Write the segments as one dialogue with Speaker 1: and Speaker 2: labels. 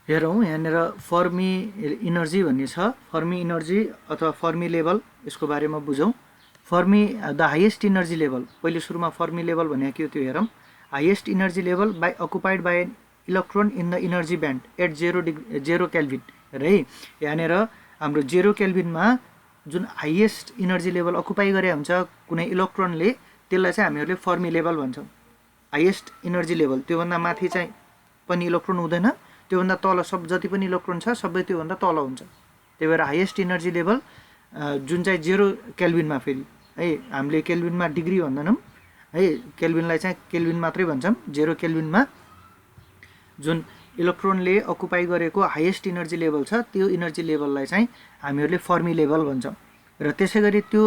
Speaker 1: हेरौँ यहाँनिर Fermi energy भन्ने छ। फर्मी इनर्जी अथवा फर्मी लेभल, यसको बारेमा बुझौँ। Fermi the highest energy level, पहिले सुरुमा फर्मी लेभल भनेको के हो त्यो हेरौँ। Highest energy level by occupied by an electron in the energy band at 0 kelvin. हेर है, यहाँनिर हाम्रो 0 केल्भिनमा जुन हाइएस्ट इनर्जी लेभल अकुपाई गरे हुन्छ कुनै इलेक्ट्रोनले, त्यसलाई चाहिँ हामीहरूले फर्मी लेभल भन्छौँ। हाइएस्ट इनर्जी लेभल, त्योभन्दा माथि चाहिँ पनि इलेक्ट्रोन हुँदैन, त्योभन्दा तल सब जति पनि इलेक्ट्रोन छ सबै त्योभन्दा तल हुन्छ। त्यही भएर हाइएस्ट इनर्जी लेभल जुन चाहिँ 0 केल्भिनमा, फेरि है हामीले केल्भिनमा डिग्री भन्दैनौँ है, केल्भिनलाई चाहिँ केल्भिन मात्रै भन्छौँ। 0 केल्भिनमा जुन इलेक्ट्रोनले अकुपाई गरेको हाइएस्ट इनर्जी लेभल छ त्यो इनर्जी लेभललाई चाहिँ हामीहरूले फर्मी लेभल भन्छौँ। र त्यसै गरी त्यो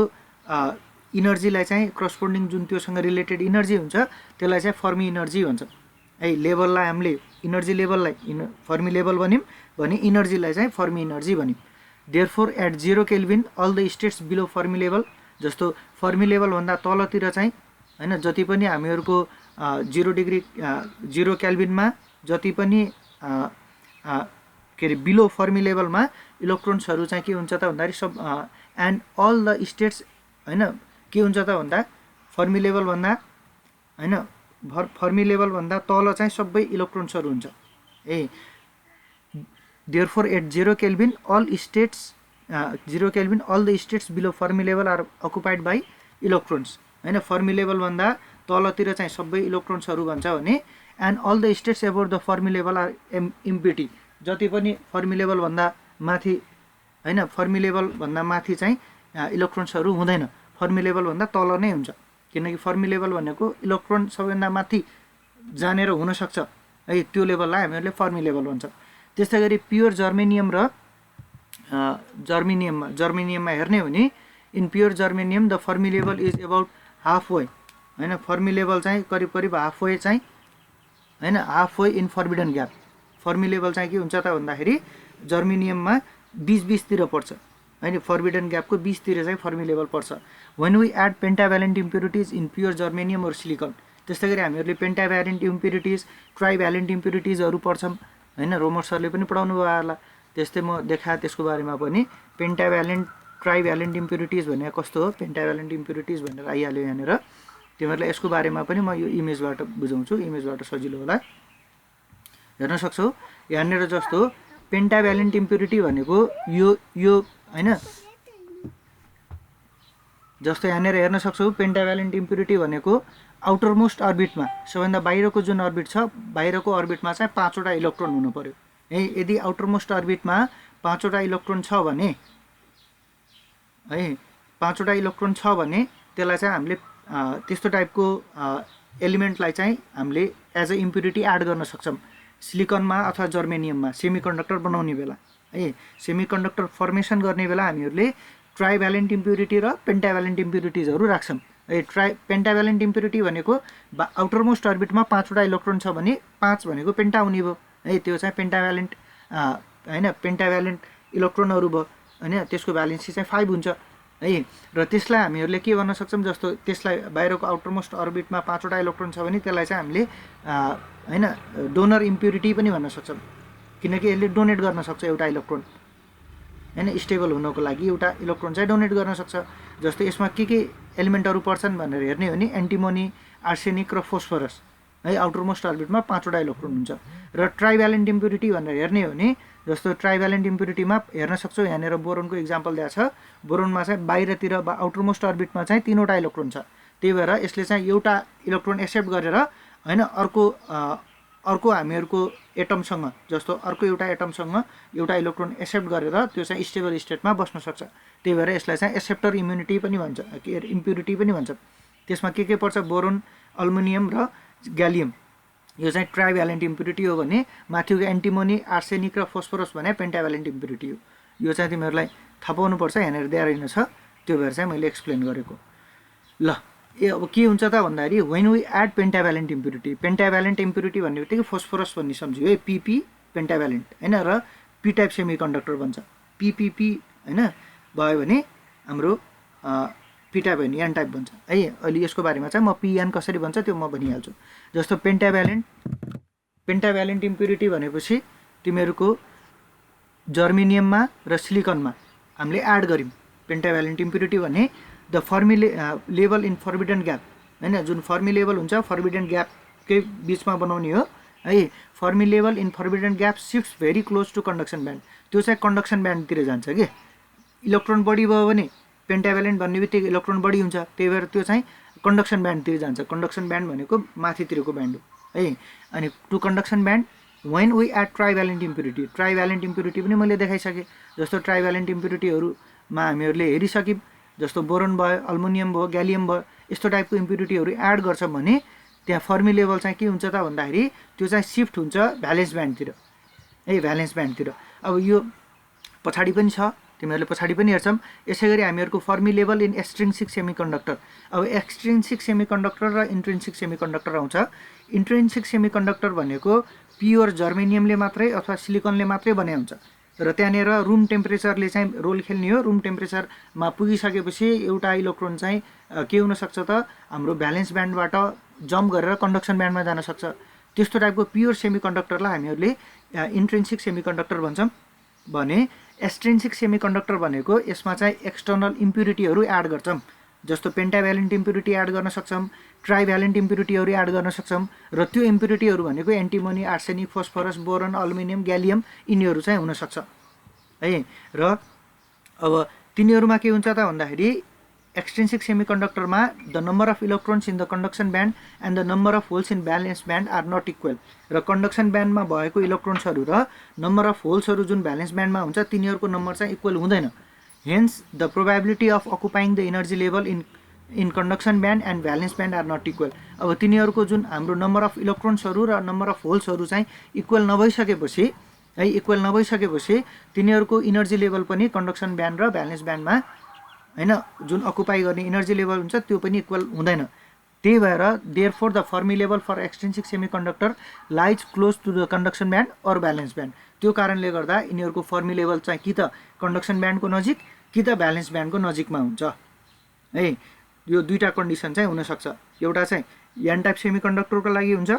Speaker 1: इनर्जीलाई चाहिँ करस्पोन्डिङ जुन त्योसँग रिलेटेड इनर्जी हुन्छ त्यसलाई चाहिँ फर्मी इनर्जी भन्छौँ है। लेभललाई हामीले इनर्जी लेभललाई फर्मी लेभल भन्यौँ भने इनर्जीलाई चाहिँ फर्मी इनर्जी भन्यौँ। Therefore at 0 kelvin all the states below Fermi level, जस्तो फर्मी लेभलभन्दा तलतिर चाहिँ होइन जति पनि हामीहरूको 0 केल्भिनमा जति पनि के अरे बिलो फर्मी लेभलमा इलेक्ट्रोन्सहरू चाहिँ के हुन्छ त भन्दाखेरि सब एन्ड अल द स्टेट्स होइन के हुन्छ त भन्दा फर्मी लेभलभन्दा होइन फर्मी लेभलभन्दा तल चाहिँ सबै इलेक्ट्रोन्सहरू हुन्छ ए। Therefore at 0 kelvin all states 0 kelvin all the states below Fermi level are occupied by electrons होइन। फर्मी लेभलभन्दा तलतिर चाहिँ सबै इलेक्ट्रोन्सहरू भन्छ भने and all the states above the Fermi level are empty, जति पनि फर्मी लेभलभन्दा माथि होइन फर्मी लेभलभन्दा माथि चाहिँ इलेक्ट्रोन्सहरू हुँदैन, फर्मी लेभलभन्दा तल नै हुन्छ। किनकि फर्मी लेभल भनेको इलेक्ट्रोन सबैभन्दा माथि जानेर हुनसक्छ है, त्यो लेभललाई हामीहरूले फर्मी लेभल भन्छ। त्यस्तै गरी प्योर जर्मेनियम र जर्मेनियममा हेर्ने हो भने in pure germanium the Fermi level is about half way होइन। फर्मी लेभल चाहिँ करिब करिब हाफ वे चाहिँ होइन, half way in forbidden gap. Fermi level चाहिँ के हुन्छ त भन्दाखेरि जर्मेनियममा 20-20तिर पर्छ होइन, फर्बिडन ग्यापको 20तिर चाहिँ फर्मी लेभल पर्छ। When we add pentavalent impurities in pure germanium or silicon, त्यस्तै गरी हामीहरूले पेन्टाभ्यालेन्ट इम्प्युरिटिज ट्राइभ्यालेन्ट इम्प्युरिटिजहरू पढ्छौँ होइन, रोमर सरले पनि पढाउनु भयो होला। त्यस्तै म देखाएँ त्यसको बारेमा पनि। पेन्टाभ्यालेन्ट ट्राइभ्यालेन्ट इम्प्युरिटिज भनेको कस्तो हो, पेन्टाभ्यालेन्ट इम्प्युरिटिज भनेर आइहाल्यो यहाँनिर। तिमीहरूलाई यसको बारेमा पनि म यो इमेजबाट बुझाउँछु, इमेजबाट सजिलो होला हेर्न सक्छौ। यहाँनिर जस्तो पेन्टाभ्यालेन्ट इम्प्युरिटी भनेको यो होइन, जस्तो यहाँनिर हेर्न सक्छौ पेन्टाभ्यालेन्ट इम्प्युरिटी भनेको आउटर मोस्ट अर्बिटमा, सबैभन्दा बाहिरको जुन अर्बिट छ बाहिरको अर्बिटमा चाहिँ 5वटा इलेक्ट्रोन हुनु पर्यो है। यदि आउटर मोस्ट अर्बिटमा 5वटा इलेक्ट्रोन छ भने है, 5वटा इलेक्ट्रोन छ भने त्यसलाई चाहिँ हामीले त्यस्तो टाइपको एलिमेन्टलाई चाहिँ हामीले एज अ इम्प्युरिटी एड गर्न सक्छौँ सिलिकनमा अथवा जर्मेनियममा सेमिकन्डक्टर बनाउने बेला है। सेमिकन्डक्टर फर्मेसन गर्ने बेला हामीहरूले ट्राइभ्यालेन्ट इम्प्युरिटी र पेन्टाभ्यालेन्ट इम्प्युरिटिजहरू राख्छौँ है। पेन्टाभ्यालेन्ट इम्प्युरिटी भनेको आउटर मोस्ट अर्बिटमा 5वटा इलेक्ट्रोन छ भने 5 भनेको पेन्टा हुने भयो है, त्यो चाहिँ पेन्टाभ्यालेन्ट होइन, पेन्टाभ्यालेन्ट इलेक्ट्रोनहरू भयो होइन, त्यसको भ्यालेन्सी चाहिँ 5 हुन्छ है। र त्यसलाई हामीहरूले के गर्न सक्छौँ, जस्तो त्यसलाई बाहिरको आउटर मोस्ट अर्बिटमा 5वटा इलेक्ट्रोन छ भने त्यसलाई चाहिँ हामीले होइन डोनर इम्प्युरिटी पनि भन्न सक्छौँ, किनकि यसले डोनेट गर्न सक्छ एउटा इलेक्ट्रोन होइन, स्टेबल हुनको लागि एउटा इलेक्ट्रोन चाहिँ डोनेट गर्न सक्छ। जस्तो यसमा के एलिमेन्टहरू पर्छन् भनेर हेर्ने हो भने एन्टिमोनी, आर्सेनिक र फोस्फरस है, आउटर मोस्ट अर्बिटमा 5वटा इलेक्ट्रोन हुन्छ। र ट्राइभ्यालेन्ट इम्प्युरिटी भनेर हेर्ने हो भने जस्तो ट्राइभ्यालेन्ट इम्प्युरिटीमा हेर्न सक्छौ यहाँनिर बोरोनको इक्जाम्पल दिएको छ। बोरोनमा चाहिँ बाहिरतिर आउटर मोस्ट अर्बिटमा चाहिँ 3वटा इलेक्ट्रोन छ, त्यही भएर यसले चाहिँ एउटा इलेक्ट्रोन एक्सेप्ट गरेर होइन अर्को हामीहरूको एटमसँग, जस्तो अर्को एउटा एटमसँग एउटा इलेक्ट्रोन एक्सेप्ट गरेर त्यो चाहिँ स्टेबल स्टेटमा बस्न सक्छ। त्यही भएर यसलाई चाहिँ एक्सेप्टर इम्युनिटी पनि भन्छ, इम्प्युरिटी पनि भन्छ। त्यसमा के पर्छ, बोरोन, अल्मुनियम र ग्यालियम, यो चाहिँ ट्राइभ्यालेन्ट इम्प्युरिटी हो भने माथिको एन्टिमोनी, आर्सेनिक र फोस्फरस भने पेन्टाभ्यालेन्ट इम्प्युरिटी हो। यो चाहिँ तिमीहरूलाई थाहा पाउनुपर्छ, यहाँनिर दिएर छ, त्यो भएर चाहिँ मैले एक्सप्लेन गरेको ल। अब के हुन्छ त भन्दाखेरि when we add pentavalent impurity, pentavalent impurity भन्ने बित्तिकै फोस्फरस भन्ने सम्झ्यो है, पिपी पेन्टाभ्यालेन्ट होइन, र पी टाइप सेमिकन्डक्टर भन्छ। पिपिपी होइन भयो भने हाम्रो पी टाइप होइन एन टाइप भन्छ है। अहिले यसको बारेमा चाहिँ म पिएन कसरी भन्छ त्यो म भनिहाल्छु। जस्तो पेन्टाभ्यालेन्ट इम्प्युरिटी भनेपछि तिमीहरूको जर्मेनियममा र सिलिकनमा हामीले एड गर्यौँ पेन्टाभ्यालेन्ट इम्प्युरिटी भने the Fermi level in forbidden gap हैन, जुन फर्मी लेभल हुन्छ फर्बिडन ग्यापकै बिचमा बनाउने हो है। Fermi level in forbidden gap shifts very close to conduction band, त्यो चाहिँ कन्डक्सन ब्यान्डतिर जान्छ कि। इलेक्ट्रोन बढी भयो भने पेन्टाभ्यालेन्ट भन्ने बित्तिकै इलेक्ट्रोन बढी हुन्छ, त्यही भएर त्यो चाहिँ कन्डक्सन ब्यान्डतिर जान्छ। कन्डक्सन ब्यान्ड भनेको माथितिरको ब्यान्ड हो है। अनि to conduction band when we add trivalent impurity, trivalent impurity पनि मैले देखाइसकेँ। जस्तो ट्राइभ्यालेन्ट इम्प्युरिटीहरूमा हामीहरूले हेरिसक्यौँ, जस्तो बोरोन भयो, अल्मुनियम भयो, ग्यालियम भयो, यस्तो टाइपको इम्प्युरिटीहरू एड गर्छ भने त्यहाँ फर्मी लेभल चाहिँ के हुन्छ त भन्दाखेरि त्यो चाहिँ सिफ्ट हुन्छ भ्यालेन्स ब्यान्डतिर है, भ्यालेन्स ब्यान्डतिर। अब यो पछाडि पनि छ, तिमीहरूले पछाडि पनि हेर्छौँ। यसै गरी हामीहरूको फर्मी लेभल इन एक्सट्रिन्सिक सेमिकन्डक्टर, अब एक्सट्रिन्सिक सेमिकन्डक्टर र इन्ट्रिन्सिक सेमिकन्डक्टर आउँछ। इन्ट्रिन्सिक सेमिकन्डक्टर भनेको प्योर जर्मेनियमले मात्रै अथवा सिलिकनले मात्रै बने हुन्छ र त्यहाँनिर रुम टेम्परेचरले चाहिँ रोल खेल्ने हो। रुम टेम्परेचरमा पुगिसकेपछि एउटा इलेक्ट्रोन चाहिँ के हुनसक्छ त हाम्रो भ्यालेन्स ब्यान्डबाट जम्प गरेर कन्डक्सन ब्यान्डमा जान सक्छ। त्यस्तो टाइपको प्योर सेमिकन्डक्टरलाई हामीहरूले इन्ट्रिन्सिक सेमिकन्डक्टर भन्छौँ भने एक्सट्रिन्सिक सेमिकन्डक्टर भनेको यसमा चाहिँ एक्सटर्नल इम्प्युरिटीहरू एड गर्छौँ। जस्तो पेन्टाभ्यालेन्ट इम्प्युरिटी एड गर्न सक्छौँ, ट्राइभ्यालेन्ट इम्प्युरिटीहरू एड गर्न सक्छौँ र त्यो इम्प्युरिटीहरू भनेको एन्टिमोनी, आर्सेनिक, फोस्फरस, बोरन, अल्युमिनियम, ग्यालियम यिनीहरू चाहिँ हुनसक्छ है। र अब तिनीहरूमा के हुन्छ त भन्दाखेरि एक्सट्रिन्सिक सेमिकन्डक्टरमा the number of electrons in the conduction band and the number of holes in valence band are not equal, र कन्डक्सन ब्यान्डमा भएको इलेक्ट्रोन्सहरू र नम्बर अफ होल्सहरू जुन भ्यालेन्स ब्यान्डमा हुन्छ तिनीहरूको नम्बर चाहिँ इक्वल हुँदैन। Hence the probability of occupying the energy level in conduction band and valence band are not equal. अब तिनीहरूको जुन हाम्रो नम्बर अफ इलेक्ट्रोन्सहरू र नम्बर अफ होल्सहरू चाहिँ इक्वल नभइसकेपछि है, इक्वल नभइसकेपछि तिनीहरूको इनर्जी लेभल पनि कन्डक्सन ब्यान्ड र भ्यालेन्स ब्यान्डमा हैन जुन अकुपाई गर्ने इनर्जी लेभल हुन्छ त्यो पनि इक्वल हुँदैन। त्यही भएर therefore the Fermi level for extrinsic semiconductor lies close to the conduction band or valence band. त्यो कारणले गर्दा यिनीहरूको फर्मी लेभल चाहिँ कि त कन्डक्सन ब्यान्डको नजिक कि त भ्यालेन्स ब्यान्डको नजिकमा हुन्छ है। यो दुईवटा कन्डिसन चाहिँ हुनसक्छ, एउटा चाहिँ एन टाइप सेमिकन्डक्टरको लागि हुन्छ,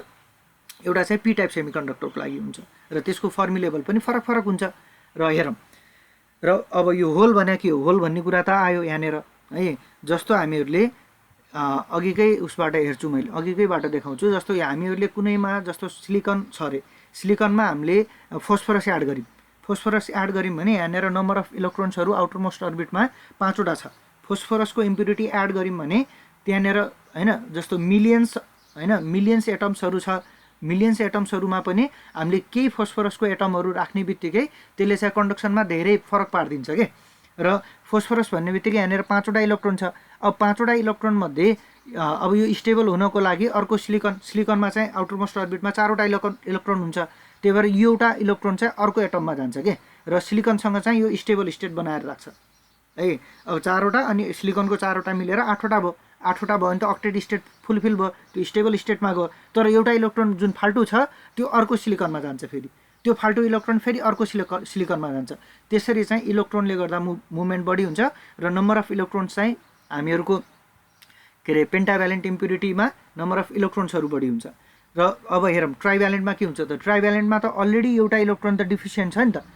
Speaker 1: एउटा चाहिँ पी टाइप सेमिकन्डक्टरको लागि हुन्छ र त्यसको फर्मी लेभल पनि फरक फरक हुन्छ। र हेरौँ, र अब यो होल भने के हो, होल भन्ने कुरा त आयो यहाँनिर है। जस्तो हामीहरूले अघिकै उसबाट हेर्छु, मैले अघिकैबाट देखाउँछु। जस्तो हामीहरूले कुनैमा जस्तो सिलिकन छ अरे, सिलिकनमा हामीले फोस्फरस एड गऱ्यौँ, फोस्फरस एड गऱ्यौँ भने यहाँनिर नम्बर अफ इलेक्ट्रोन्सहरू आउटर मोस्ट अर्बिटमा 5वटा छ। फोस्फरसको इम्प्युरिटी एड गऱ्यौँ भने त्यहाँनिर हैन जस्तो मिलियन्स हैन मिलियन्स एटम्सहरू छ। मिलियन्स एटम्सहरूमा पनि हामीले केही फोस्फरसको एटमहरू राख्ने बित्तिकै त्यसले चाहिँ कन्डक्सनमा धेरै फरक पारिदिन्छ के। र फोस्फरस भन्ने बित्तिकै यहाँनिर 5वटा इलेक्ट्रोन छ। अब 5वटा इलेक्ट्रोन मध्ये अब यो स्टेबल हुनको लागि अर्को सिलिकनमा चाहिँ आउटरमोस्ट अर्बिटमा 4वटा इलेक्ट्रोन हुन्छ। त्यही भएर यो एउटा इलेक्ट्रोन चाहिँ अर्को एटममा जान्छ के, र सिलिकनसँग चाहिँ यो स्टेबल स्टेट बनाएर राख्छ है। अब 4वटा अनि सिलिकनको 4वटा मिलेर 8वटा भयो। 8वटा भयो भने त अक्टेट स्टेट फुलफिल भयो, त्यो स्टेबल स्टेटमा गयो। तर एउटा इलेक्ट्रोन जुन फाल्टु छ त्यो अर्को सिलिकनमा जान्छ, फेरि त्यो फाल्टु इलेक्ट्रोन फेरि अर्को सिलिकनमा जान्छ। त्यसरी चाहिँ इलेक्ट्रोनले गर्दा मुभमेन्ट बढी हुन्छ र नम्बर अफ इलेक्ट्रोन्स चाहिँ हामीहरूको के अरे पेन्टाभ्यालेन्ट इम्प्युरिटीमा नम्बर अफ इलेक्ट्रोन्सहरू बढी हुन्छ। र अब हेरौँ ट्राइभ्यालेन्टमा के हुन्छ त। ट्राइभ्यालेन्टमा त अलरेडी एउटा इलेक्ट्रोन त डिफिसियन्ट छ नि त।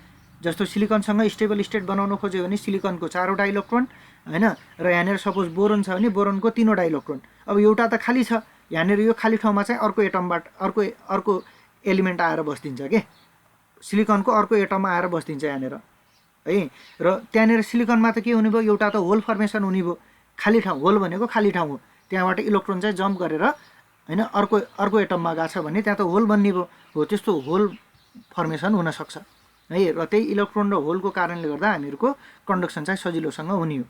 Speaker 1: जस्तो सिलिकनसँग स्टेबल स्टेट बनाउन खोज्यो भने सिलिकनको 4वटा इलेक्ट्रोन हैन, र यहाँनिर सपोज बोरोन छ भने बोरोनको 3वटा इलेक्ट्रोन। अब एउटा त खाली छ, यहाँनिर यो खाली ठाउँमा चाहिँ अर्को एटमबाट अर्को एलिमेन्ट आएर बस्दिन्छ के, सिलिकनको अर्को एटममा आएर बस्दिन्छ यहाँनिर है। र त्यहाँनिर सिलिकनमा त के हुने भयो, एउटा त होल फर्मेसन हुने भयो। खाली ठाउँ, होल भनेको खाली ठाउँ हो, त्यहाँबाट इलेक्ट्रोन चाहिँ जम्प गरेर हैन अर्को एटममा गएको छ भने त्यहाँ त होल बन्ने भयो। हो त्यस्तो होल फर्मेसन हुनसक्छ है। र त्यही इलेक्ट्रोन र होलको कारणले गर्दा हामीहरूको कन्डक्सन चाहिँ सजिलोसँग हुने हो।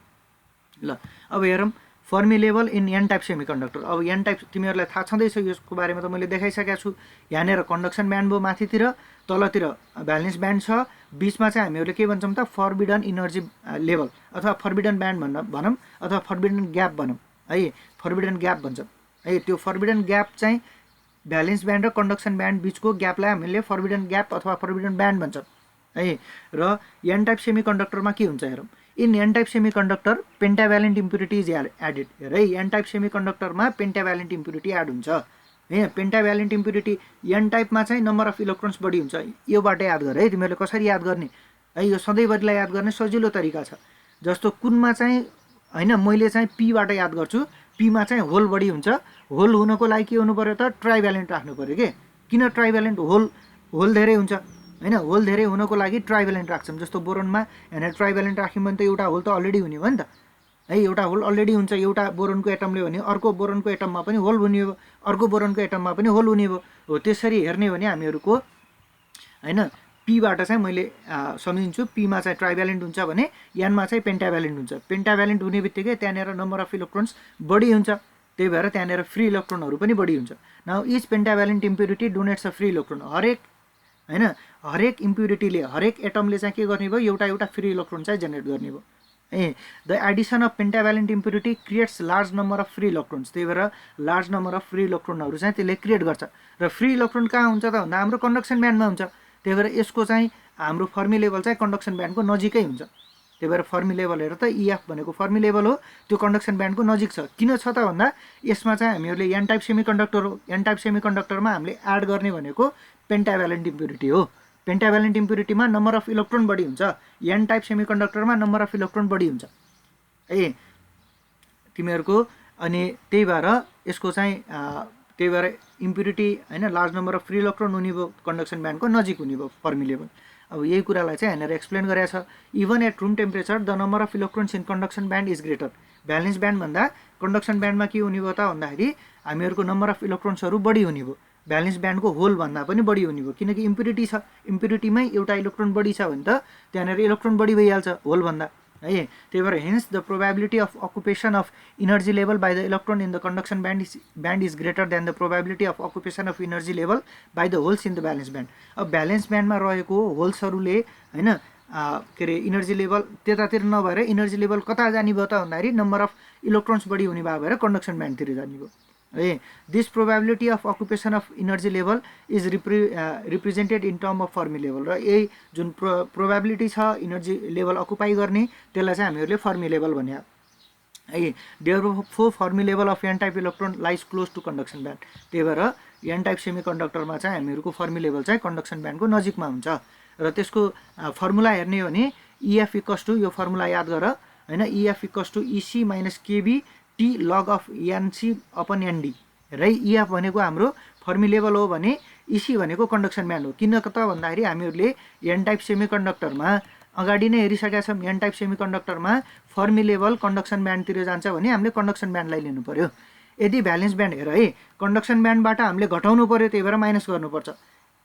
Speaker 1: ल अब हेरौँ Fermi level in N type semiconductor. अब एन टाइप तिमीहरूलाई थाहा छँदैछ, यसको बारेमा त मैले देखाइसकेको छु। यहाँनिर कन्डक्सन ब्यान्ड भयो माथितिर, तलतिर भ्यालेन्स ब्यान्ड छ, बिचमा चाहिँ हामीहरूले के भन्छौँ त फर्बिडन इनर्जी लेभल अथवा फर्बिडन ब्यान्ड भनौँ अथवा फर्बिडन ग्याप भनौँ है। फर्बिडन ग्याप भन्छौँ है। त्यो फर्बिडन ग्याप चाहिँ भ्यालेन्स ब्यान्ड र कन्डक्सन ब्यान्ड बिचको ग्यापलाई हामीले फर्बिडन ग्याप अथवा फर्बिडन ब्यान्ड भन्छौँ है। र एन टाइप सेमिकन्डक्टरमा के हुन्छ हेरौँ। In N type semiconductor pentavalent impurity is added. हेर है, एन टाइप सेमिकन्डक्टरमा पेन्टाभ्यालेन्ट इम्प्युरिटी एड हुन्छ हैन। पेन्टाभ्यालेन्ट इम्प्युरिटी एन टाइपमा चाहिँ नम्बर अफ इलेक्ट्रोन्स बढी हुन्छ। योबाट याद गर है, तिमीहरूले कसरी याद गर्ने है, यो सधैँभरिलाई याद गर्ने सजिलो तरिका छ। जस्तो कुनमा चाहिँ हैन मैले चाहिँ पीबाट याद गर्छु, पीमा चाहिँ होल बढी हुन्छ। होल हुनको लागि के हुनु पर्यो त, ट्राइभ्यालेन्ट राख्नु पर्यो के। किन ट्राइभ्यालेन्ट, होल धेरै हुन्छ हैन, होल धेरै हुनको लागि ट्राइभ्यालेन्ट राख्छौँ। जस्तो बोरोनमा यहाँ ट्राइभ्यालेन्ट राख्यौँ भने त एउटा होल त अलरेडी हुने भयो नि त है, एउटा होल अलरेडी हुन्छ। एउटा बोरोनको एटमले भने अर्को बोरोनको एटममा पनि होल हुने हो, अर्को बोरोनको एटममा पनि होल हुने हो। त्यसरी हेर्ने हो भने हामीहरूको हैन पीबाट चाहिँ मैले सम्झिन्छु, पीमा चाहिँ ट्राइभ्यालेन्ट हुन्छ भने एनमा चाहिँ पेन्टाभ्यालेन्ट हुन्छ। पेन्टाभ्यालेन्ट हुने बित्तिकै त्यहाँनिर नम्बर अफ इलेक्ट्रोन्स बढी हुन्छ, त्यही भएर त्यहाँनिर फ्री इलेक्ट्रोनहरू पनि बढी हुन्छ। Now each pentavalent impurity donates a free electron. हरेक इम्प्युरिटीले, हरेक एटमले चाहिँ के गर्ने भयो, एउटा फ्री इलेक्ट्रोन चाहिँ जेनेरेट गर्ने भयो। The addition of pentavalent impurity creates large number of free electrons. त्यही भएर लार्ज नम्बर अफ फ्री इलेक्ट्रोनहरू चाहिँ त्यसले क्रिएट गर्छ। र फ्री इलेक्ट्रोन कहाँ हुन्छ त भन्दा हाम्रो कन्डक्सन ब्यान्डमा हुन्छ। त्यही भएर यसको चाहिँ हाम्रो फर्मी लेभल चाहिँ कन्डक्सन ब्यान्डको नजिकै हुन्छ। त्यही भएर फर्मी लेभल हेर त, इएफ भनेको फर्मी लेभल हो, त्यो कन्डक्सन ब्यान्डको नजिक छ। किन छ त भन्दा यसमा चाहिँ हामीहरूले एन टाइप सेमिकन्डक्टर हो। एन टाइप सेमिकन्डक्टरमा हामीले एड गर्ने भनेको पेन्टाभ्यालेन्ट इम्प्युरिटी हो। पेन्टाभ्यालेन्ट इम्प्युरिटीमा नम्बर अफ इलेक्ट्रोन बढी हुन्छ, एन टाइप सेमिकन्डक्टरमा नम्बर अफ इलेक्ट्रोन बढी हुन्छ तिमीहरूको। अनि त्यही भएर यसको चाहिँ त्यही भएर इम्प्युरिटी हैन large number of free electron हुने भयो, कन्डक्सन ब्यान्डको नजिक हुने भयो फर्मी लेभल। अब यही कुरालाई चाहिँ यहाँनिर एक्सप्लेन गरेको छ। Even at room temperature the number of electrons in conduction band is greater. Valence ब्यान्डभन्दा कन्डक्सन ब्यान्डमा के हुने भयो त भन्दाखेरि हामीहरूको नम्बर अफ इलेक्ट्रोन्सहरू बढी हुने भयो, भ्यालेन्स ब्यान्डको होल भन्दा पनि बढी हुने भयो। किनकि इम्प्युरिटी छ, इम्प्युरिटीमै एउटा इलेक्ट्रोन बढी छ भने त त्यहाँनिर इलेक्ट्रोन बढी भइहाल्छ होल भन्दा है। त्यही भएर hence the probability of occupation of energy level by the electron in the conduction band is greater than the probability of occupation of energy level by the holes in the valence band. अब valence ब्यान्डमा रहेको होल्सहरूले हैन के अरे energy level त्यतातिर नभएर energy level कता जाने भयो त भन्दाखेरि नम्बर अफ इलेक्ट्रोन्स बढी हुने भयो भएर कन्डक्सन ब्यान्डतिर जाने भयो है। This probability of occupation of energy level is represented in term of Fermi level. र यही जुन प्रोबेबिलिटी छ इनर्जी लेभल अकुपाई गर्ने त्यसलाई चाहिँ हामीहरूले फर्मी लेभल भन्या है। Therefore Fermi level of n type electron lies close to conduction band. त्यही भएर एन टाइप सेमिकन्डक्टरमा चाहिँ हामीहरूको फर्मी लेभल चाहिँ कन्डक्सन ब्यान्डको नजिकमा हुन्छ। र त्यसको फर्मुला हेर्ने हो भने इएफ इक्वल्स टु, यो फर्मुला याद गर हैन, EF equals to EC minus KB T log of NC upon ND. र इएफ भनेको हाम्रो फर्मी लेभल हो भने इसी भनेको कन्डक्सन ब्यान्ड हो। किन त भन्दाखेरि हामीहरूले एन टाइप सेमिकन्डक्टरमा अगाडि नै हेरिसकेका छौँ, एन टाइप सेमिकन्डक्टरमा फर्मी लेभल कन्डक्सन ब्यान्डतिर जान्छ भने हामीले कन्डक्सन ब्यान्डलाई लिनु पर्यो। यदि भ्यालेन्स ब्यान्ड हेर है, कन्डक्सन ब्यान्डबाट हामीले घटाउनु पर्यो, त्यही भएर माइनस गर्नुपर्छ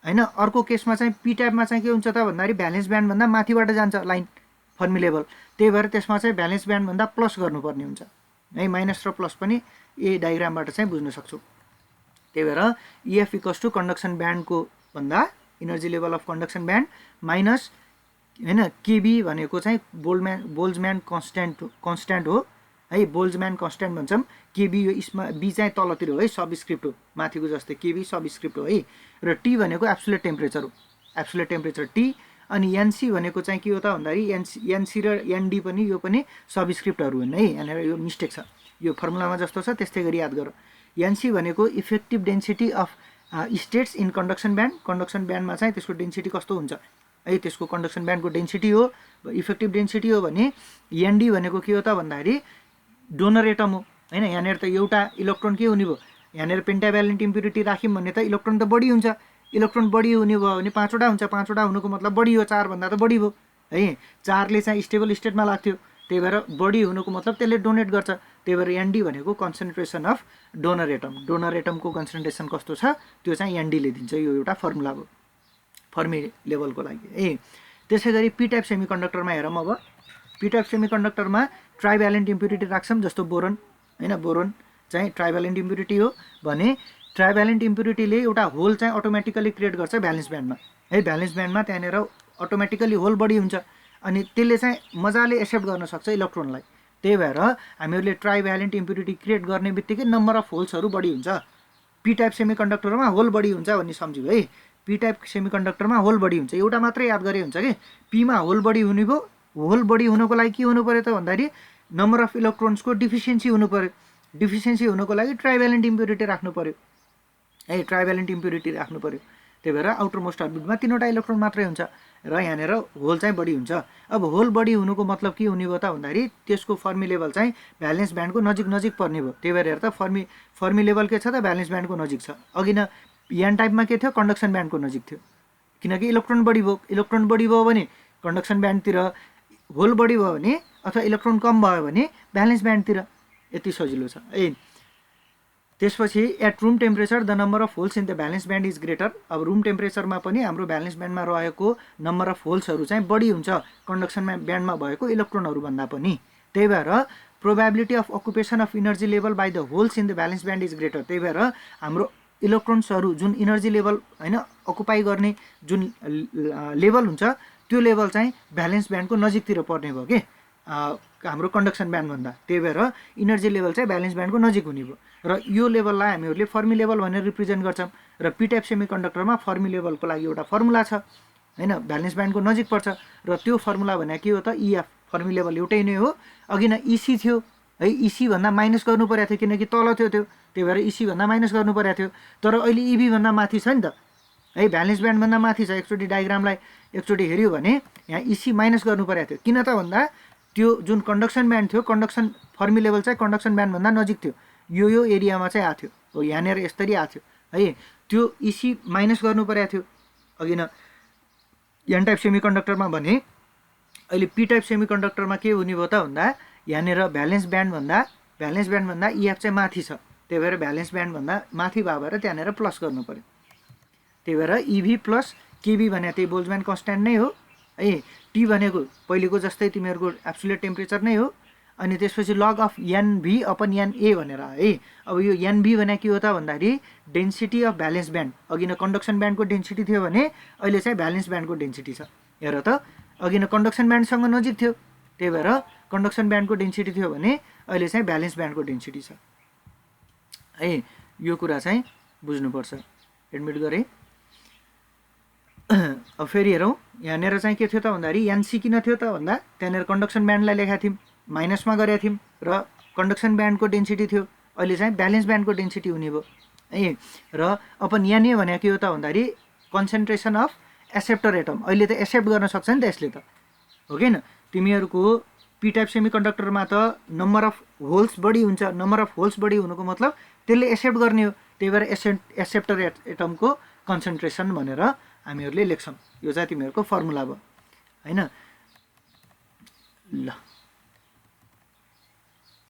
Speaker 1: हैन। अर्को केसमा चाहिँ पी टाइपमा चाहिँ के हुन्छ त भन्दाखेरि भ्यालेन्स ब्यान्डभन्दा माथिबाट जान्छ लाइन फर्मी लेभल, त्यही भएर त्यसमा चाहिँ भ्यालेन्स ब्यान्डभन्दा प्लस गर्नुपर्ने हुन्छ है। माइनस र प्लस पनि यही डायग्रामबाट चाहिँ बुझ्न सक्छौँ। त्यही भएर इएफ इक्वल्स टु कन्डक्सन ब्यान्डको भन्दा energy level of conduction band minus हैन केबी भनेको चाहिँ बोल्जम्यान कन्स्ट्यान्ट हो है। बोल्जम्यान कन्स्ट्यान्ट भन्छौँ, केबी यो इसमा बी चाहिँ तलतिर हो है, सबस्क्रिप्ट हो, माथिको जस्तै केबी सबस्क्रिप्ट हो है। र टी भनेको एब्सोल्युट टेम्परेचर हो, एब्सोल्युट टेम्परेचर टी। अनि एनसी भनेको चाहिँ के हो त भन्दाखेरि एनसी र एनडी पनि यो पनि सबस्क्रिप्टहरू हुन् है। यहाँनिर यो मिस्टेक छ, यो फर्मुलामा जस्तो छ त्यस्तै गरी याद गर। एनसी भनेको effective density of states in conduction band. Conduction ब्यान्डमा चाहिँ त्यसको डेन्सिटी कस्तो हुन्छ है, त्यसको कन्डक्सन ब्यान्डको डेन्सिटी हो, इफेक्टिभ डेन्सिटी हो। भने एनडी भनेको के हो त भन्दाखेरि डोनर एटम हो हैन। यहाँनिर त एउटा इलेक्ट्रोन के हुने भयो, यहाँनिर पेन्टाभ्यालेन्ट इम्प्युरिटी राख्यौँ भने त इलेक्ट्रोन त बढी हुन्छ, इलेक्ट्रोन बढी हुने भयो भने 5वटा हुन्छ, 5वटा हुनुको मतलब बढी हो, 4 भन्दा त बढी भयो है। 4ले चाहिँ स्टेबल स्टेटमा लाग्थ्यो, त्यही भएर बढी हुनुको मतलब त्यसले डोनेट गर्छ। त्यही भएर एनडी भनेको concentration of donor atom. Donor एटमको कन्सन्ट्रेसन कस्तो छ त्यो चाहिँ एनडीले दिन्छ। यो एउटा फर्मुला हो फर्मी लेभलको लागि है। त्यसै गरी पी टाइप सेमिकन्डक्टरमा हेरौँ। अब पी टाइप सेमिकन्डक्टरमा ट्राइभ्यालेन्ट इम्प्युरिटी राख्छौँ, जस्तो बोरोन हैन। बोरोन चाहिँ ट्राइभ्यालेन्ट इम्प्युरिटी हो भने ट्राइभ्यालेन्ट इम्प्युरिटीले एउटा होल चाहिँ अटोमेटिकली क्रिएट गर्छ भ्यालेन्स ब्यान्डमा है। भ्यालेन्स ब्यान्डमा त्यहाँनिर अटोमेटिकली होल बढी हुन्छ अनि त्यसले चाहिँ मजाले एक्सेप्ट गर्न सक्छ इलेक्ट्रोनलाई। त्यही भएर हामीहरूले ट्राइभ्यालेन्ट इम्प्युरिटी क्रिएट गर्ने बित्तिकै नम्बर अफ होल्सहरू बढी हुन्छ। पी टाइप सेमिकन्डक्टरमा होल बढी हुन्छ भन्ने सम्झ्यौ है। पी टाइप सेमिकन्डक्टरमा होल बढी हुन्छ, एउटा मात्रै याद गरे हुन्छ कि पीमा होल बढी हुने भयो। होल बढी हुनको लागि के हुनु पर्यो त भन्दाखेरि नम्बर अफ इलेक्ट्रोन्सको डिफिसियन्सी हुनु पर्यो। डिफिसियन्सी हुनको लागि ट्राइभ्यालेन्ट इम्प्युरिटी राख्नु पर्यो है ट्राइभ्यालेन्ट इम्प्युरिटी राख्नु पर्यो। त्यही भएर आउटर मोस्ट अर्बिटमा 3वटा इलेक्ट्रोन मात्रै हुन्छ र यहाँनिर होल चाहिँ बढी हुन्छ। अब होल बढी हुनुको मतलब के हुने भयो त भन्दाखेरि त्यसको फर्मी लेभल चाहिँ भ्यालेन्स ब्यान्डको नजिक पर्ने भयो। त्यही भएर हेर त फर्मी लेभल के छ त भ्यालेन्स ब्यान्डको नजिक छ। अघि न एन टाइपमा के थियो कन्डक्सन ब्यान्डको नजिक थियो किनकि इलेक्ट्रोन बढी भयो भने कन्डक्सन ब्यान्डतिर, होल बढी भयो भने अथवा इलेक्ट्रोन कम भयो भने भ्यालेन्स ब्यान्डतिर। यति सजिलो छ है। त्यसपछि at room temperature the number of holes in the valence band is greater. अब रुम टेम्परेचरमा पनि हाम्रो भ्यालेन्स ब्यान्डमा रहेको नम्बर अफ होल्सहरू चाहिँ बढी हुन्छ कन्डक्सन ब्यान्डमा भएको इलेक्ट्रोनहरू भन्दा पनि। त्यही भएर probability of occupation of energy level by the holes in the valence band is greater. त्यही भएर हाम्रो इलेक्ट्रोन्सहरू जुन इनर्जी लेभल होइन अकुपाई गर्ने जुन लेभल हुन्छ त्यो लेभल चाहिँ भ्यालेन्स ब्यान्डको नजिकतिर पर्ने भयो कि हाम्रो कन्डक्सन ब्यान्डभन्दा। त्यही भएर इनर्जी लेभल चाहिँ भ्यालेन्स ब्यान्डको नजिक हुने भयो र यो लेभललाई हामीहरूले फर्मी लेभल भनेर रिप्रेजेन्ट गर्छौँ। र पी टाइप सेमिकन्डक्टरमा फर्मी लेभलको लागि एउटा फर्मुला छ होइन, भ्यालेन्स ब्यान्डको नजिक पर्छ र त्यो फर्मुला भने के हो त EF, फर्मी लेभल एउटै नै हो। अघि न EC थियो है, EC भन्दा माइनस गर्नु परेको थियो किनकि तल थियो त्यो, त्यही भएर EC भन्दा माइनस गर्नु परेको थियो। तर अहिले EB भन्दा माथि छ नि त है, भ्यालेन्स ब्यान्डभन्दा माथि छ। एकचोटि डायग्रामलाई एकचोटि हेऱ्यो भने यहाँ EC माइनस गर्नु परेको थियो। किन त भन्दा त्यो जुन कन्डक्सन ब्यान्ड थियो कन्डक्सन फर्मी लेभल चाहिँ कन्डक्सन ब्यान्डभन्दा नजिक थियो, यो एरियामा चाहिँ आएको थियो हो, यहाँनिर यसरी आएको थियो है। त्यो EC माइनस गर्नु परेको थियो अघि न एन टाइप सेमिकन्डक्टरमा भने। अहिले पी टाइप सेमिकन्डक्टरमा के हुने भयो त भन्दा यहाँनिर भ्यालेन्स ब्यान्डभन्दा EF चाहिँ माथि छ। त्यही भएर भ्यालेन्स ब्यान्डभन्दा माथि भएर त्यहाँनिर प्लस गर्नु पऱ्यो। त्यही भएर EV प्लस KB भने त्यही बोल्ट्जम्यान कन्स्ट्यान्ट नै हो है। T भनेको पहिलेको जस्तै तिमीहरूको एब्सोल्युट टेम्परेचर नै हो। अनि त्यसपछि log of NV upon NA भनेर है। अब यो NV भने के हो त भन्दाखेरि डेन्सिटी अफ भ्यालेन्स ब्यान्ड। अघि न कन्डक्सन ब्यान्डको डेन्सिटी थियो भने अहिले चाहिँ भ्यालेन्स ब्यान्डको डेन्सिटी छ। हेर त अघि न कन्डक्सन ब्यान्डसँग नजिक थियो, त्यही भएर कन्डक्सन ब्यान्डको डेन्सिटी थियो भने अहिले चाहिँ भ्यालेन्स ब्यान्डको डेन्सिटी छ है। यो कुरा चाहिँ बुझ्नुपर्छ। एडमिट गरेँ। अब फेरि हेरौँ यहाँनिर चाहिँ के थियो त भन्दाखेरि NC किन थियो त भन्दा त्यहाँनिर कन्डक्सन ब्यान्डलाई लेखाएको थियौँ, माइनसमा गरेका थियौँ र कन्डक्सन ब्यान्डको डेन्सिटी थियो। अहिले चाहिँ भ्यालेन्स ब्यान्डको डेन्सिटी हुने भयो है। र अपन NA भने के हो त भन्दाखेरि कन्सन्ट्रेसन अफ एक्सेप्टर एटम। अहिले त एक्सेप्ट गर्न सक्छ नि त यसले त, हो कि न। तिमीहरूको पी टाइप सेमिकन्डक्टरमा त नम्बर अफ होल्स बढी हुन्छ, नम्बर अफ होल्स बढी हुनुको मतलब त्यसले एक्सेप्ट गर्ने हो। त्यही भएर एक्सेप्टर एटमको कन्सन्ट्रेसन भनेर हामीहरूले लेख्छौँ। यो चाहिँ तिमीहरूको फर्मुला भयो होइन। ल